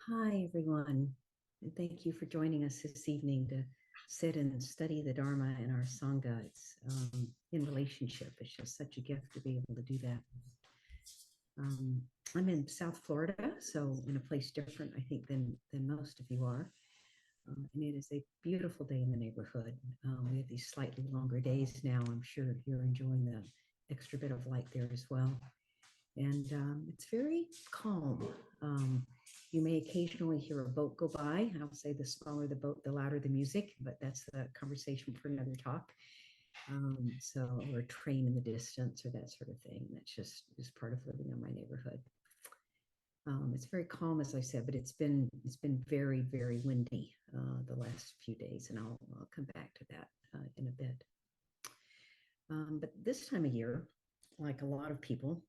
Hi, everyone, and thank you for joining us this evening to sit and study the Dharma in our Sangha. It's in relationship. It's just such a gift to be able to do that. Um, I'm in South Florida, so in a place different, I think, than most of you are. And it is a beautiful day in the neighborhood. We have these slightly longer days now. I'm sure you're enjoying the extra bit of light there as well, and it's very calm. Um, you may occasionally hear a boat go by. I'll say the smaller the boat, the louder the music, but that's the conversation for another talk. Or a train in the distance or that sort of thing. That's just part of living in my neighborhood. It's very calm, as I said, but it's been very very windy the last few days, and I'll come back to that in a bit. But this time of year, like a lot of people,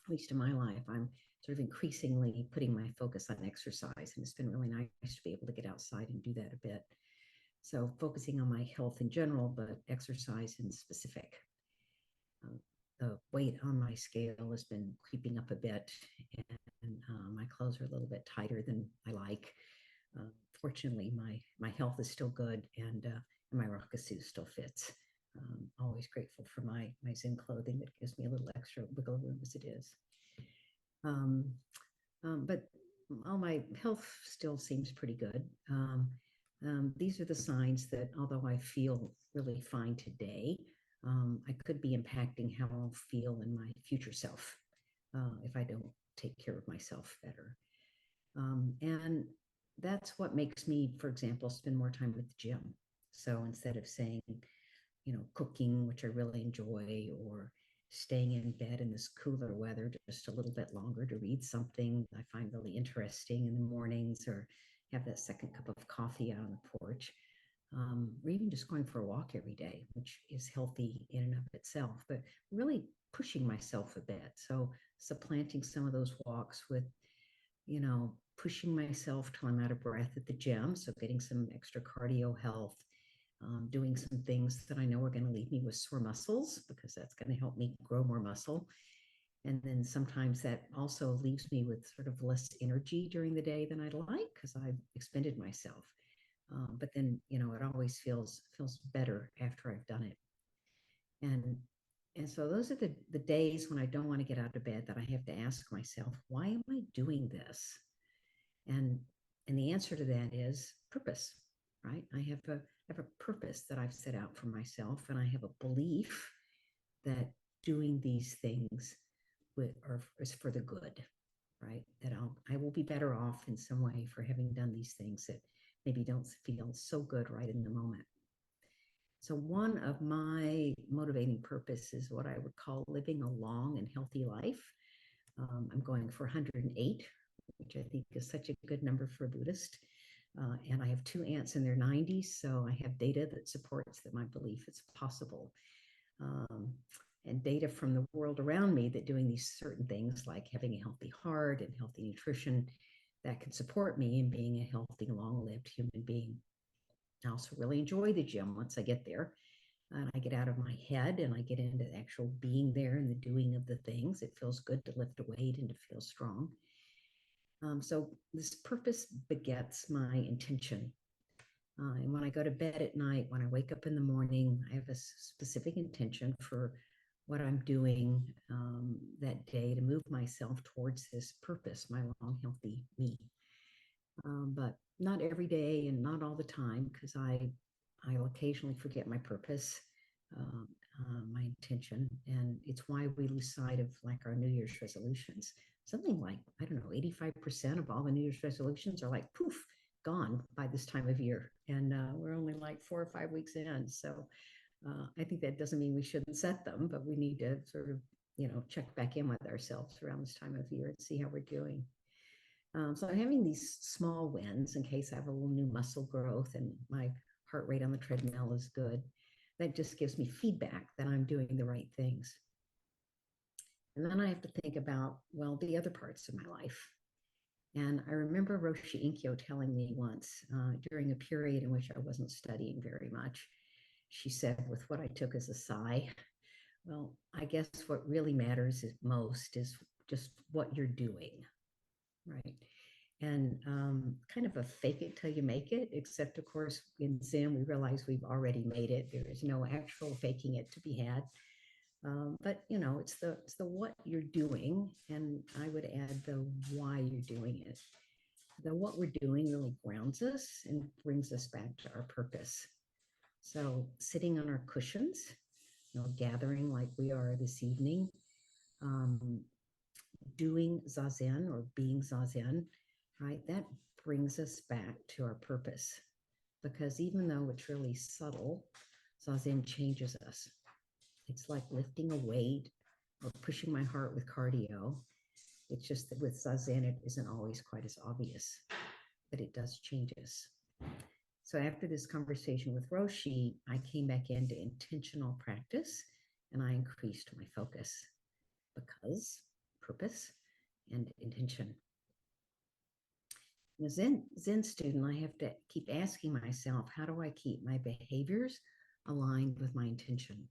at least in my life, I'm sort of increasingly putting my focus on exercise. And it's been really nice to be able to get outside and do that a bit. So, focusing on my health in general, but exercise in specific. Uh, the weight on my scale has been creeping up a bit, and my clothes are a little bit tighter than I like. Uh, Fortunately, my health is still good, and my rakusu still fits. Always grateful for my Zen clothing that gives me a little extra wiggle room as it is. Um, but all my health still seems pretty good. These are the signs that although I feel really fine today, I could be impacting how I'll feel in my future self if I don't take care of myself better. And that's what makes me, for example, spend more time at the gym. So instead of saying, cooking, which I really enjoy, or staying in bed in this cooler weather just a little bit longer to read something I find really interesting in the mornings, or have that second cup of coffee out on the porch, or even just going for a walk every day, which is healthy in and of itself, but really pushing myself a bit. So supplanting some of those walks with, pushing myself till I'm out of breath at the gym. So getting some extra cardio health, doing some things that I know are going to leave me with sore muscles because that's going to help me grow more muscle. And then sometimes that also leaves me with sort of less energy during the day than I'd like because I've expended myself. But then, it always feels better after I've done it. And and so those are the days when I don't want to get out of bed that I have to ask myself, why am I doing this? And and the answer to that is purpose, right? I have a purpose that I've set out for myself, and I have a belief that doing these things is for the good, right? That I will be better off in some way for having done these things that maybe don't feel so good right in the moment. So one of my motivating purpose is what I would call living a long and healthy life. I'm going for 108, which I think is such a good number for a Buddhist. And I have two aunts in their 90s, so I have data that supports that my belief is possible. Um, and data from the world around me that doing these certain things like having a healthy heart and healthy nutrition that can support me in being a healthy, long-lived human being. I also really enjoy the gym once I get there and I get out of my head and I get into the actual being there and the doing of the things. It feels good to lift a weight and to feel strong. So this purpose begets my intention. And when I go to bed at night, when I wake up in the morning, I have a specific intention for what I'm doing that day to move myself towards this purpose, my long, healthy me. But not every day and not all the time, because I'll occasionally forget my purpose, my intention, and it's why we lose sight of like our New Year's resolutions. Something like, I don't know, 85% of all the New Year's resolutions are like poof, gone by this time of year, and we're only like 4 or 5 weeks in. So I think that doesn't mean we shouldn't set them, but we need to sort of check back in with ourselves around this time of year and see how we're doing. So I'm having these small wins in case I have a little new muscle growth and my heart rate on the treadmill is good. That just gives me feedback that I'm doing the right things. And then I have to think about, well, the other parts of my life. And I remember Roshi Inkyo telling me once during a period in which I wasn't studying very much, she said, with what I took as a sigh, well, I guess what really matters most is just what you're doing, right? and kind of a fake it till you make it, except of course in Zen, we realize we've already made it. There is no actual faking it to be had. But you know, it's the what you're doing, and I would add the why you're doing it. The what we're doing really grounds us and brings us back to our purpose. So sitting on our cushions, you know, gathering like we are this evening, um, doing zazen or being zazen, right? That brings us back to our purpose, because even though it's really subtle, zazen changes us. It's like lifting a weight or pushing my heart with cardio. It's just that with zazen, it isn't always quite as obvious, but it does change us. So after this conversation with Roshi, I came back into intentional practice and I increased my focus because purpose and intention. As a Zen student, I have to keep asking myself, how do I keep my behaviors aligned with my intention?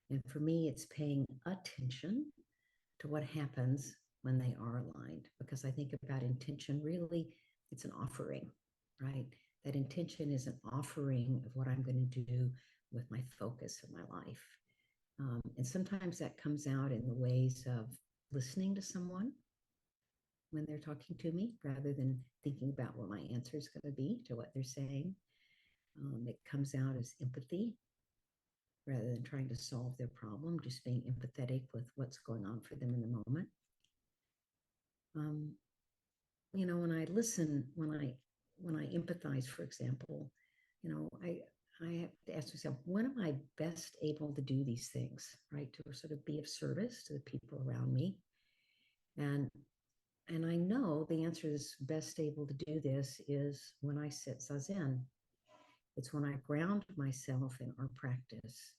And for me, it's paying attention to what happens when they are aligned, because I think about intention really, it's an offering, right? That intention is an offering of what I'm going to do with my focus of my life. And sometimes that comes out in the ways of listening to someone when they're talking to me rather than thinking about what my answer is going to be to what they're saying. It comes out as empathy rather than trying to solve their problem, just being empathetic with what's going on for them in the moment. Um, you know, when I listen, when I empathize, for example, you know, I have to ask myself, when am I best able to do these things, right? To sort of be of service to the people around me. And and I know the answer is best able to do this is when I sit zazen. It's when I ground myself in our practice.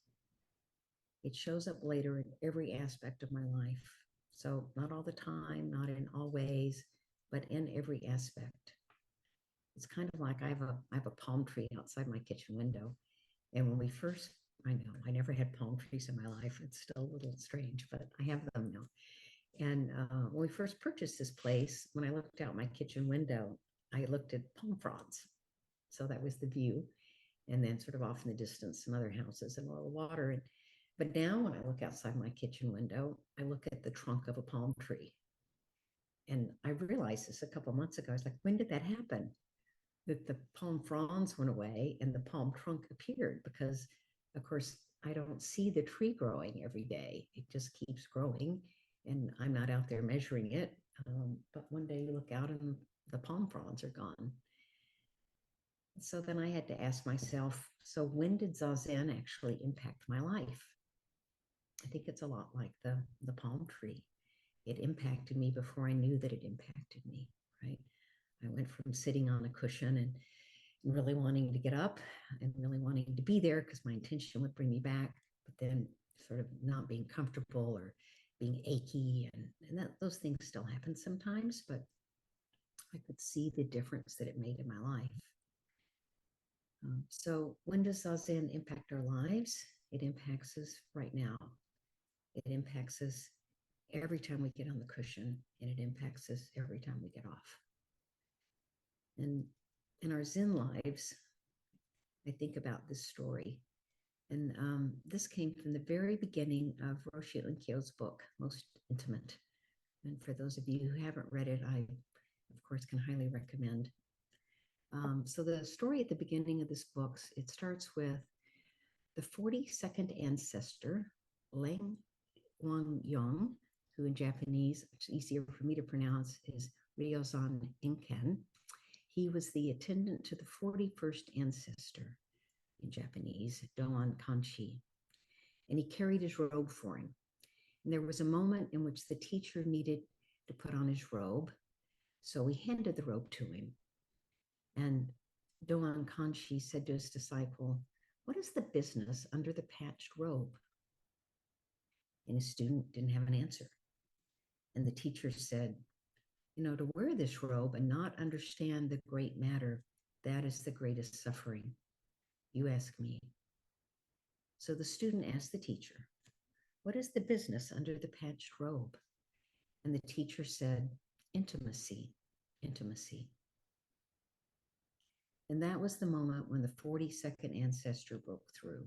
It shows up later in every aspect of my life. So not all the time, not in all ways, but in every aspect. It's kind of like I have a palm tree outside my kitchen window. And when we first, I know I never had palm trees in my life. It's still a little strange, but I have them now. And when we first purchased this place, when I looked out my kitchen window, I looked at palm fronds. So that was the view. And then sort of off in the distance, some other houses and a little water. And but now when I look outside my kitchen window, I look at the trunk of a palm tree. And I realized this a couple of months ago. I was like, when did that happen? That the palm fronds went away and the palm trunk appeared, because of course I don't see the tree growing every day. It just keeps growing and I'm not out there measuring it. But one day you look out and the palm fronds are gone. So then I had to ask myself, so when did zazen actually impact my life? I think it's a lot like the palm tree. It impacted me before I knew that it impacted me, right? I went from sitting on a cushion and really wanting to get up and really wanting to be there because my intention would bring me back, but then sort of not being comfortable or being achy. And that, those things still happen sometimes, but I could see the difference that it made in my life. So when does zazen impact our lives? It impacts us right now. It impacts us every time we get on the cushion, and it impacts us every time we get off. And in our Zen lives, I think about this story. And this came from the very beginning of Roshi Linkyo's book, Most Intimate. And for those of you who haven't read it, I, of course, can highly recommend. So the story at the beginning of this book, it starts with the 42nd ancestor, Lang Wang-yong, who in Japanese, which is easier for me to pronounce, is Ryozan Inken. He was the attendant to the 41st ancestor in Japanese, Doan Kanshi, and he carried his robe for him. And there was a moment in which the teacher needed to put on his robe, so he handed the robe to him. And Doan Kanshi said to his disciple, "What is the business under the patched robe?" And his student didn't have an answer. And the teacher said, "You know, to wear this robe and not understand the great matter, that is the greatest suffering. You ask me." So the student asked the teacher, "What is the business under the patched robe?" And the teacher said, "Intimacy." intimacy. And that was the moment when the 42nd ancestor broke through.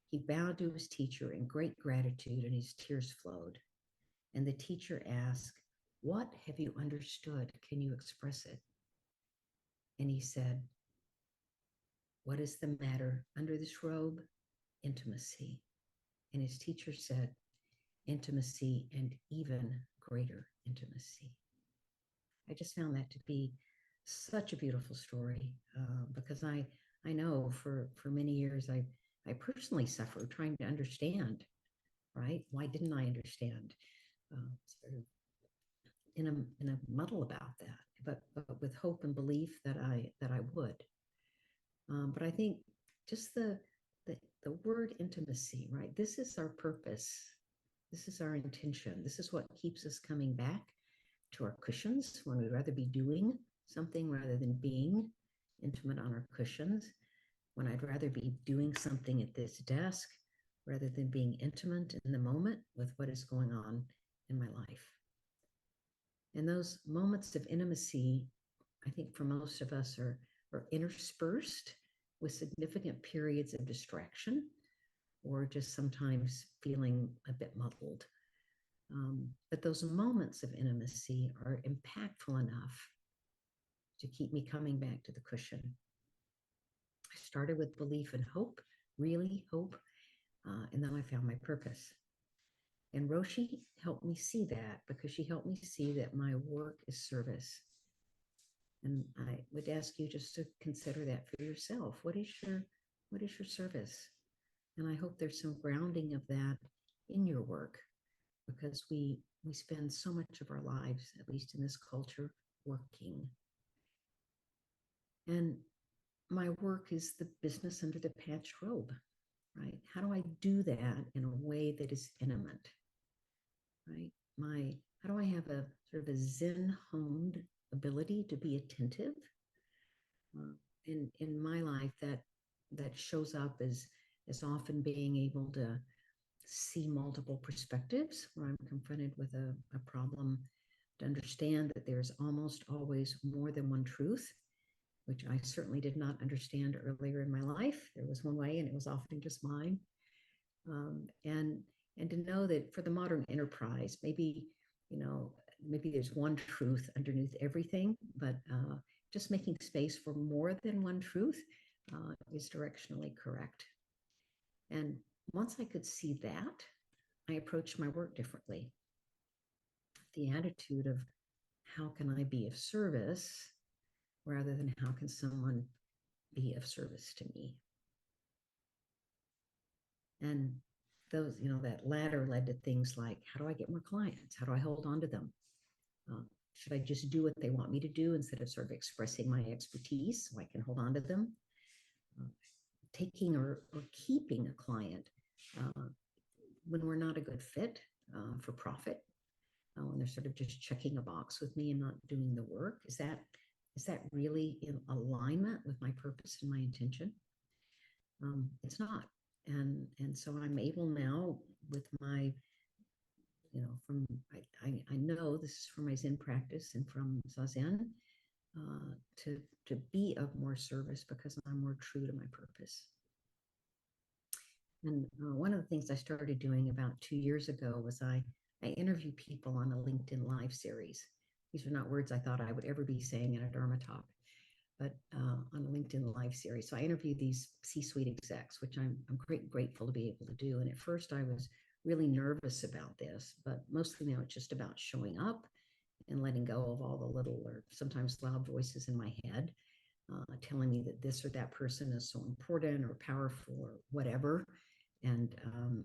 He bowed to his teacher in great gratitude, and his tears flowed. And the teacher asked, "What have you understood? Can you express it?" And he said, "What is the matter under this robe? Intimacy." And his teacher said, "Intimacy and even greater intimacy." I just found that to be such a beautiful story because I know for many years I personally suffered trying to understand, right? Why didn't I understand? Sort of in a muddle about that, but with hope and belief that I would. But I think just the word intimacy, right? This is our purpose. This is our intention. This is what keeps us coming back to our cushions when we'd rather be doing something rather than being intimate on our cushions. When I'd rather be doing something at this desk rather than being intimate in the moment with what is going on in my life. And those moments of intimacy, I think for most of us are interspersed with significant periods of distraction or just sometimes feeling a bit muddled. But those moments of intimacy are impactful enough to keep me coming back to the cushion. I started with belief and hope, really hope, and then I found my purpose. And Roshi helped me see that because she helped me see that my work is service. And I would ask you just to consider that for yourself. What is your service? And I hope there's some grounding of that in your work because we spend so much of our lives, at least in this culture, working. And my work is the business under the patched robe, right? How do I do that in a way that is intimate, right? How do I have a sort of a Zen honed ability to be attentive? In my life, that shows up as often being able to see multiple perspectives where I'm confronted with a problem, to understand that there's almost always more than one truth, which I certainly did not understand earlier in my life. There was one way, and it was often just mine. And to know that for the modern enterprise, maybe there's one truth underneath everything, but just making space for more than one truth is directionally correct. And once I could see that, I approached my work differently. The attitude of how can I be of service rather than how can someone be of service to me. And those, that ladder led to things like, how do I get more clients? How do I hold on to them? Should I just do what they want me to do instead of sort of expressing my expertise so I can hold on to them? Taking or keeping a client when we're not a good fit for profit, when they're sort of just checking a box with me and not doing the work. Is that really in alignment with my purpose and my intention? It's not. And so I'm able now with my, I know this is from my Zen practice and from zazen, to be of more service because I'm more true to my purpose. And one of the things I started doing about 2 years ago was I interview people on a LinkedIn Live series. These are not words I thought I would ever be saying in a Dharma talk, but on a LinkedIn Live series. So I interview these C-suite execs, which I'm grateful to be able to do. And at first I was really nervous about this, but mostly now it's just about showing up and letting go of all the little or sometimes loud voices in my head telling me that this or that person is so important or powerful or whatever. And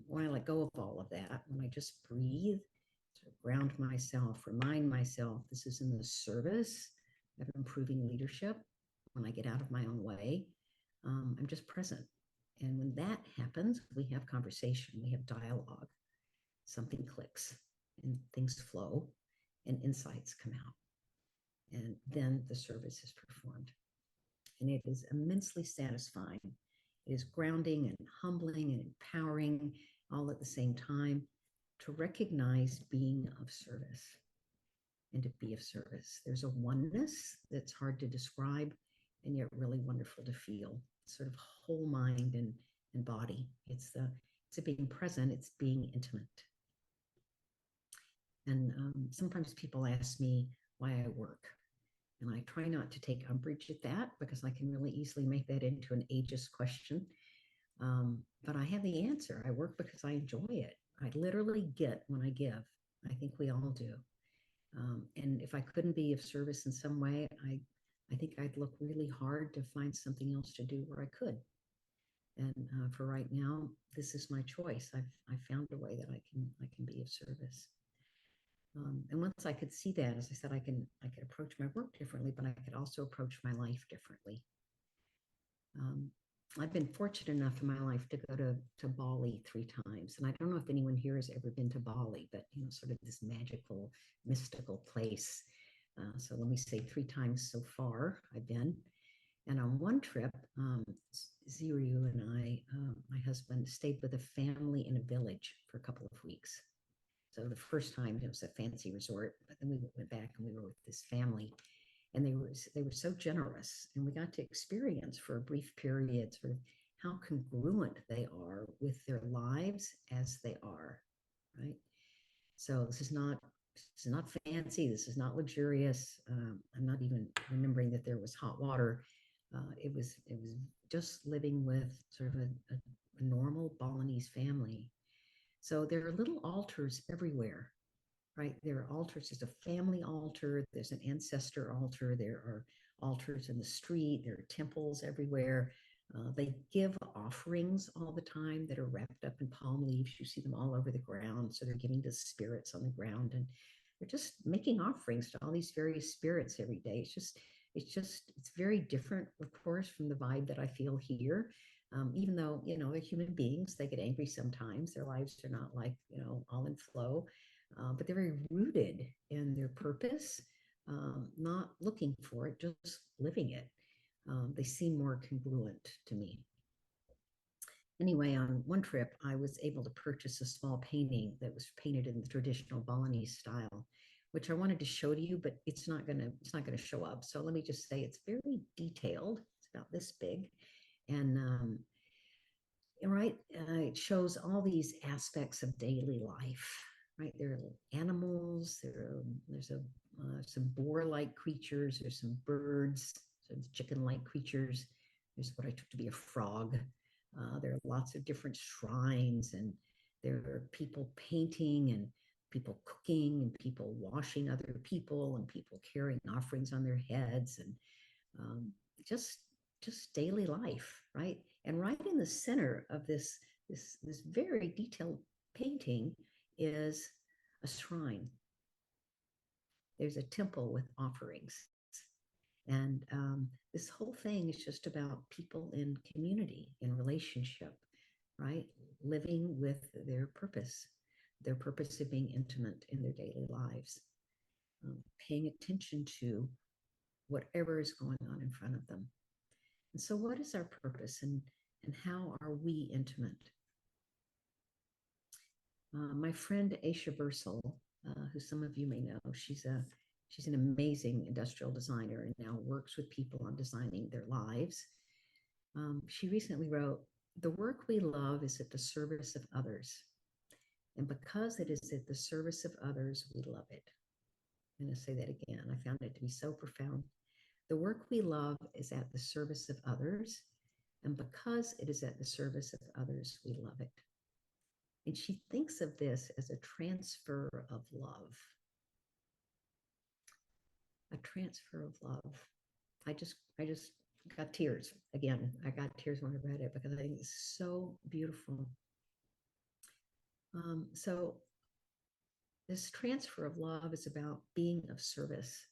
when I let go of all of that, when I just breathe, sort of ground myself, remind myself this is in the service of improving leadership, when I get out of my own way, I'm just present. And when that happens, we have conversation, we have dialogue, something clicks and things flow and insights come out. And then the service is performed. And it is immensely satisfying. It is grounding and humbling and empowering all at the same time to recognize being of service. and to be of service. There's a oneness that's hard to describe and yet really wonderful to feel. Sort of whole mind and body. It's a being present, it's being intimate. And sometimes people ask me why I work. And I try not to take umbrage at that because I can really easily make that into an ageist question. But I have the answer. I work because I enjoy it. I literally get when I give. I think we all do. And if I couldn't be of service in some way, I think I'd look really hard to find something else to do where I could. And for right now, this is my choice. I've found a way that I can be of service. And once I could see that, as I said, I could approach my work differently, but I could also approach my life differently. I've been fortunate enough in my life to go to Bali 3 times. And I don't know if anyone here has ever been to Bali, but sort of this magical, mystical place. So let me say 3 times so far I've been. And on one trip, Ziryu and I, my husband, stayed with a family in a village for a couple of weeks. So the first time it was a fancy resort, but then we went back and we were with this family, and they were so generous, and we got to experience for a brief period sort of how congruent they are with their lives as they are, right? So this is not fancy. This is not luxurious. I'm not even remembering that there was hot water. It was just living with sort of a normal Balinese family. So there are little altars everywhere, right? There are altars. There's a family altar. There's an ancestor altar. There are altars in the street. There are temples everywhere. They give offerings all the time that are wrapped up in palm leaves. You see them all over the ground. So they're giving to spirits on the ground, and they're just making offerings to all these various spirits every day. It's very different, of course, from the vibe that I feel here. Even though, they're human beings, they get angry sometimes. Their lives are not like, all in flow, but they're very rooted in their purpose, not looking for it, just living it. They seem more congruent to me. Anyway, on one trip, I was able to purchase a small painting that was painted in the traditional Balinese style, which I wanted to show to you, but it's not gonna show up. So let me just say it's very detailed. It's about this big, and right, it shows all these aspects of daily life. Right, there are animals. There's some boar-like creatures. There's some birds. Some chicken-like creatures. There's what I took to be a frog. There are lots of different shrines, and there are people painting and people cooking and people washing other people and people carrying offerings on their heads, and just daily life, right? And right in the center of this very detailed painting is a shrine. There's a temple with offerings, and this whole thing is just about people in community, in relationship, right? Living with their purpose of being intimate in their daily lives, paying attention to whatever is going on in front of them. And so what is our purpose, and how are we intimate? My friend Aisha Bursell, who some of you may know, she's an amazing industrial designer and now works with people on designing their lives. She recently wrote, "The work we love is at the service of others. And because it is at the service of others, we love it." I'm going to say that again. I found it to be so profound. The work we love is at the service of others. And because it is at the service of others, we love it. And she thinks of this as a transfer of love. A transfer of love. I just got tears. Again, I got tears when I read it because I think it's so beautiful. So this transfer of love is about being of service,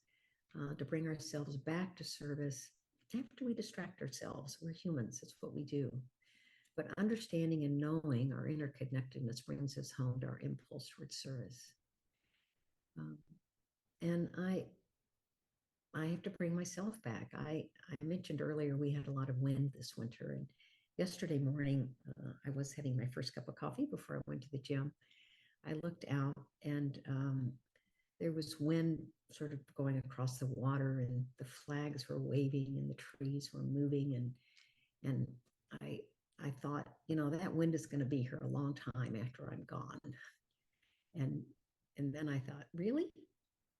to bring ourselves back to service after we distract ourselves. We're humans, that's what we do. But understanding and knowing our interconnectedness brings us home to our impulse towards service. And I have to bring myself back. I mentioned earlier we had a lot of wind this winter, and yesterday morning I was having my first cup of coffee before I went to the gym. I looked out, and There was wind sort of going across the water, and the flags were waving, and the trees were moving, and I I thought, that wind is going to be here a long time after I'm gone. And and then I thought, really?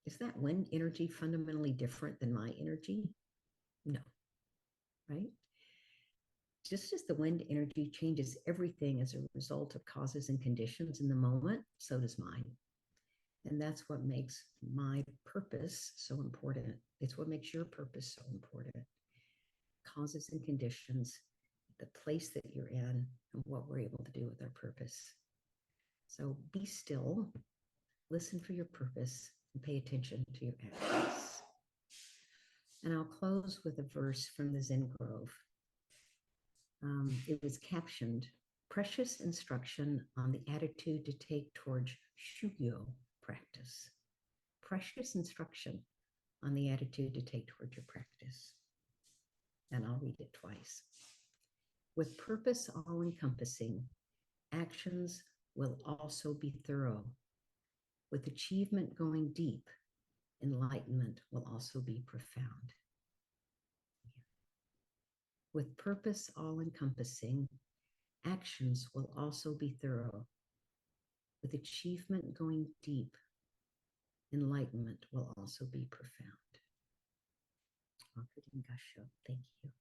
Is that wind energy fundamentally different than my energy? No, right? Just as the wind energy changes everything as a result of causes and conditions in the moment, so does mine. And that's what makes my purpose so important. It's what makes your purpose so important. Causes and conditions, the place that you're in, and what we're able to do with our purpose. So be still, listen for your purpose, and pay attention to your actions. And I'll close with a verse from the Zen Grove. It was captioned, "Precious instruction on the attitude to take towards Shugyo practice." Precious instruction on the attitude to take towards your practice. And I'll read it twice. With purpose all encompassing, actions will also be thorough. With achievement going deep, enlightenment will also be profound. With purpose all encompassing, actions will also be thorough. With achievement going deep, enlightenment will also be profound. Thank you.